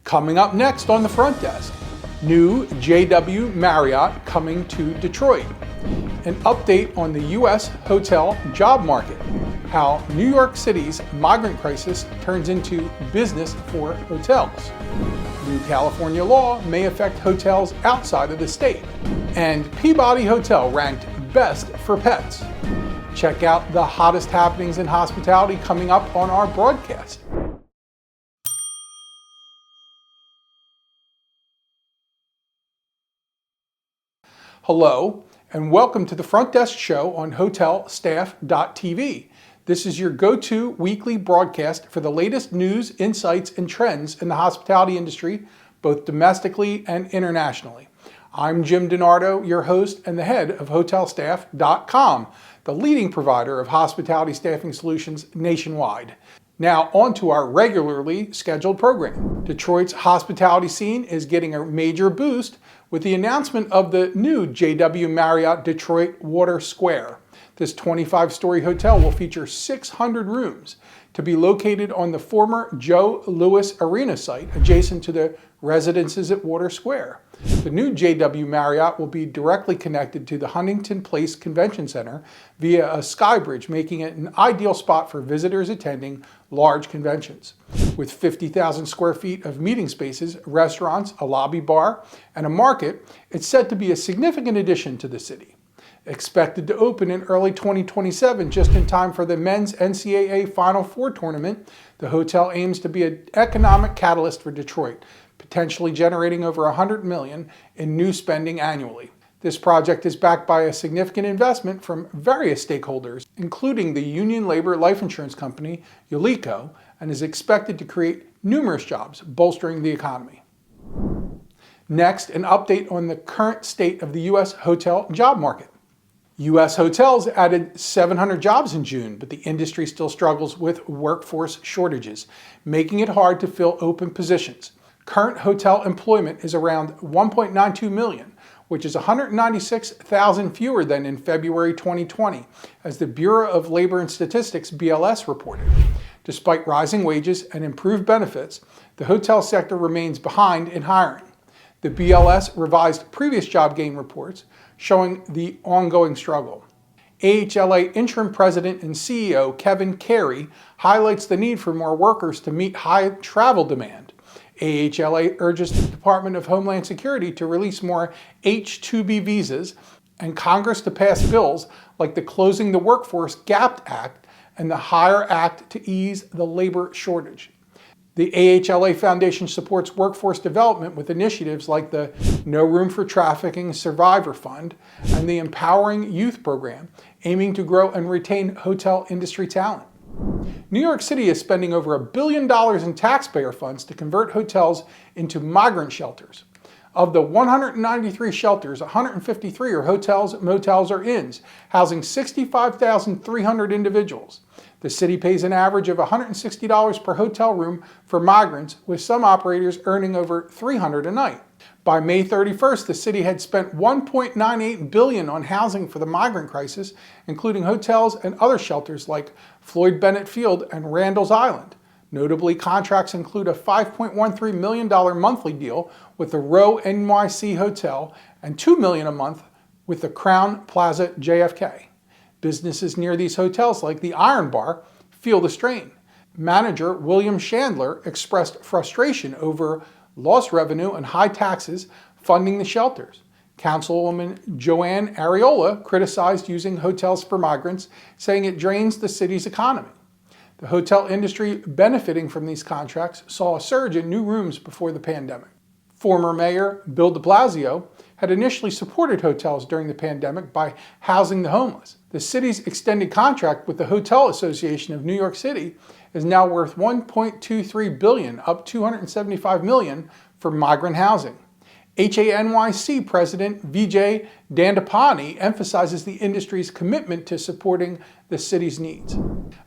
Coming up next on the front desk, new JW Marriott coming to Detroit. An update on the U.S. hotel job market. How New York City's migrant crisis turns into business for hotels. New California law may affect hotels outside of the state. And Peabody Hotel ranked best for pets. Check out the hottest happenings in hospitality coming up on our broadcast. Hello, and welcome to the Front Desk Show on HotelStaff.tv. This is your go-to weekly broadcast for the latest news, insights, and trends in the hospitality industry, both domestically and internationally. I'm Jim DiNardo, your host and the head of HotelStaff.com, the leading provider of hospitality staffing solutions nationwide. Now, on to our regularly scheduled program. Detroit's hospitality scene is getting a major boost with the announcement of the new JW Marriott Detroit Water Square. This 25-story hotel will feature 600 rooms to be located on the former Joe Louis Arena site adjacent to the residences at Water Square. The new JW Marriott will be directly connected to the Huntington Place Convention Center via a sky bridge, making it an ideal spot for visitors attending large conventions. With 50,000 square feet of meeting spaces, restaurants, a lobby bar, and a market, it's set to be a significant addition to the city. Expected to open in early 2027, just in time for the men's NCAA Final Four tournament, the hotel aims to be an economic catalyst for Detroit, potentially generating over $100 million in new spending annually. This project is backed by a significant investment from various stakeholders, including the union labor life insurance company, Ulico, and is expected to create numerous jobs, bolstering the economy. Next, an update on the current state of the U.S. hotel job market. U.S. hotels added 700 jobs in June, but the industry still struggles with workforce shortages, making it hard to fill open positions. Current hotel employment is around 1.92 million, which is 196,000 fewer than in February 2020, as the Bureau of Labor and Statistics, BLS, reported. Despite rising wages and improved benefits, the hotel sector remains behind in hiring. The BLS revised previous job gain reports, showing the ongoing struggle. AHLA interim president and CEO Kevin Carey highlights the need for more workers to meet high travel demand. AHLA urges the Department of Homeland Security to release more H-2B visas and Congress to pass bills like the Closing the Workforce Gap Act and the Hire Act to ease the labor shortage. The AHLA Foundation supports workforce development with initiatives like the No Room for Trafficking Survivor Fund and the Empowering Youth Program, aiming to grow and retain hotel industry talent. New York City is spending over $1 billion in taxpayer funds to convert hotels into migrant shelters. Of the 193 shelters, 153 are hotels, motels, or inns, housing 65,300 individuals. The city pays an average of $160 per hotel room for migrants, with some operators earning over $300 a night. By May 31st, the city had spent $1.98 billion on housing for the migrant crisis, including hotels and other shelters like Floyd Bennett Field and Randall's Island. Notably, contracts include a $5.13 million monthly deal with the Row NYC Hotel and $2 million a month with the Crown Plaza JFK. Businesses near these hotels, like the Iron Bar, feel the strain. Manager William Chandler expressed frustration over lost revenue and high taxes funding the shelters. Councilwoman Joanne Ariola criticized using hotels for migrants, saying it drains the city's economy. The hotel industry benefiting from these contracts saw a surge in new rooms before the pandemic. Former Mayor Bill de Blasio had initially supported hotels during the pandemic by housing the homeless. The city's extended contract with the Hotel Association of New York City is now worth $1.23 billion, up $275 million for migrant housing. HANYC President Vijay Dandapani emphasizes the industry's commitment to supporting the city's needs.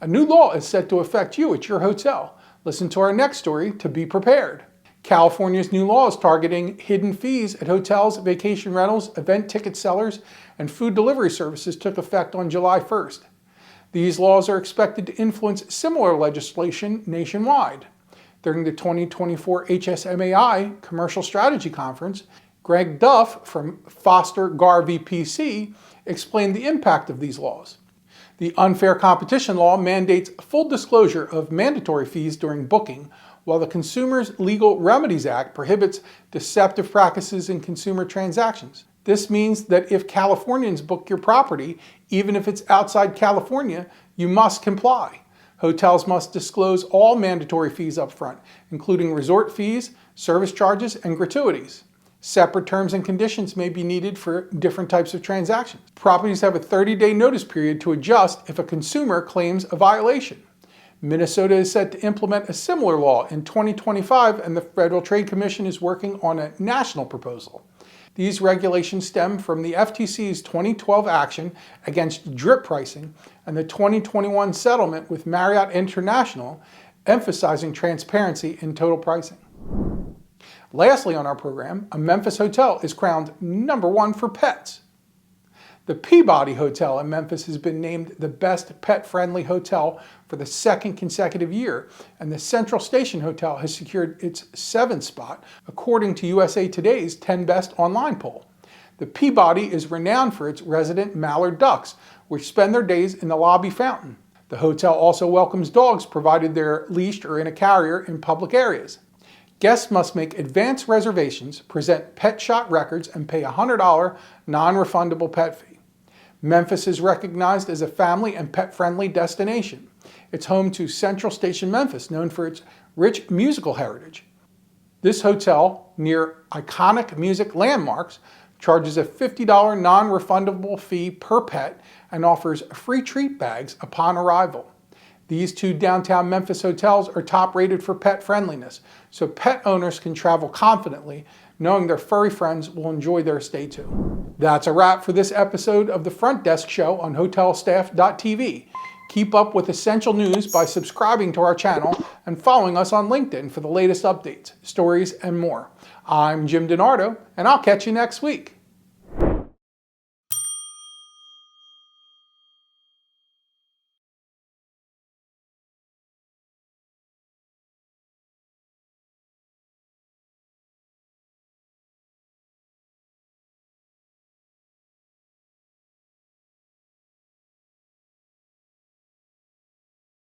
A new law is set to affect you at your hotel. Listen to our next story to be prepared. California's new law is targeting hidden fees at hotels, vacation rentals, event ticket sellers, and food delivery services took effect on July 1st. These laws are expected to influence similar legislation nationwide. During the 2024 HSMAI Commercial Strategy Conference, Greg Duff from Foster Gar VPC explained the impact of these laws. The unfair competition law mandates full disclosure of mandatory fees during booking, while the Consumers Legal Remedies Act prohibits deceptive practices in consumer transactions. This means that if Californians book your property, even if it's outside California, you must comply. Hotels must disclose all mandatory fees up front, including resort fees, service charges, and gratuities. Separate terms and conditions may be needed for different types of transactions. Properties have a 30-day notice period to adjust if a consumer claims a violation. Minnesota is set to implement a similar law in 2025, and the Federal Trade Commission is working on a national proposal. These regulations stem from the FTC's 2012 action against drip pricing and the 2021 settlement with Marriott International, emphasizing transparency in total pricing. Lastly on our program, a Memphis hotel is crowned #1 for pets. The Peabody Hotel in Memphis has been named the best pet-friendly hotel for the second consecutive year, and the Central Station Hotel has secured its 7th spot, according to USA Today's 10 Best online poll. The Peabody is renowned for its resident mallard ducks, which spend their days in the lobby fountain. The hotel also welcomes dogs provided they're leashed or in a carrier in public areas. Guests must make advance reservations, present pet shot records, and pay a $100 non-refundable pet fee. Memphis is recognized as a family and pet-friendly destination. It's home to Central Station Memphis, known for its rich musical heritage. This hotel, near iconic music landmarks, charges a $50 non-refundable fee per pet and offers free treat bags upon arrival. These 2 downtown Memphis hotels are top rated for pet friendliness, so pet owners can travel confidently, knowing their furry friends will enjoy their stay too. That's a wrap for this episode of the Front Desk Show on hotelsstaff.tv. Keep up with essential news by subscribing to our channel and following us on LinkedIn for the latest updates, stories, and more. I'm Jim DiNardo, and I'll catch you next week.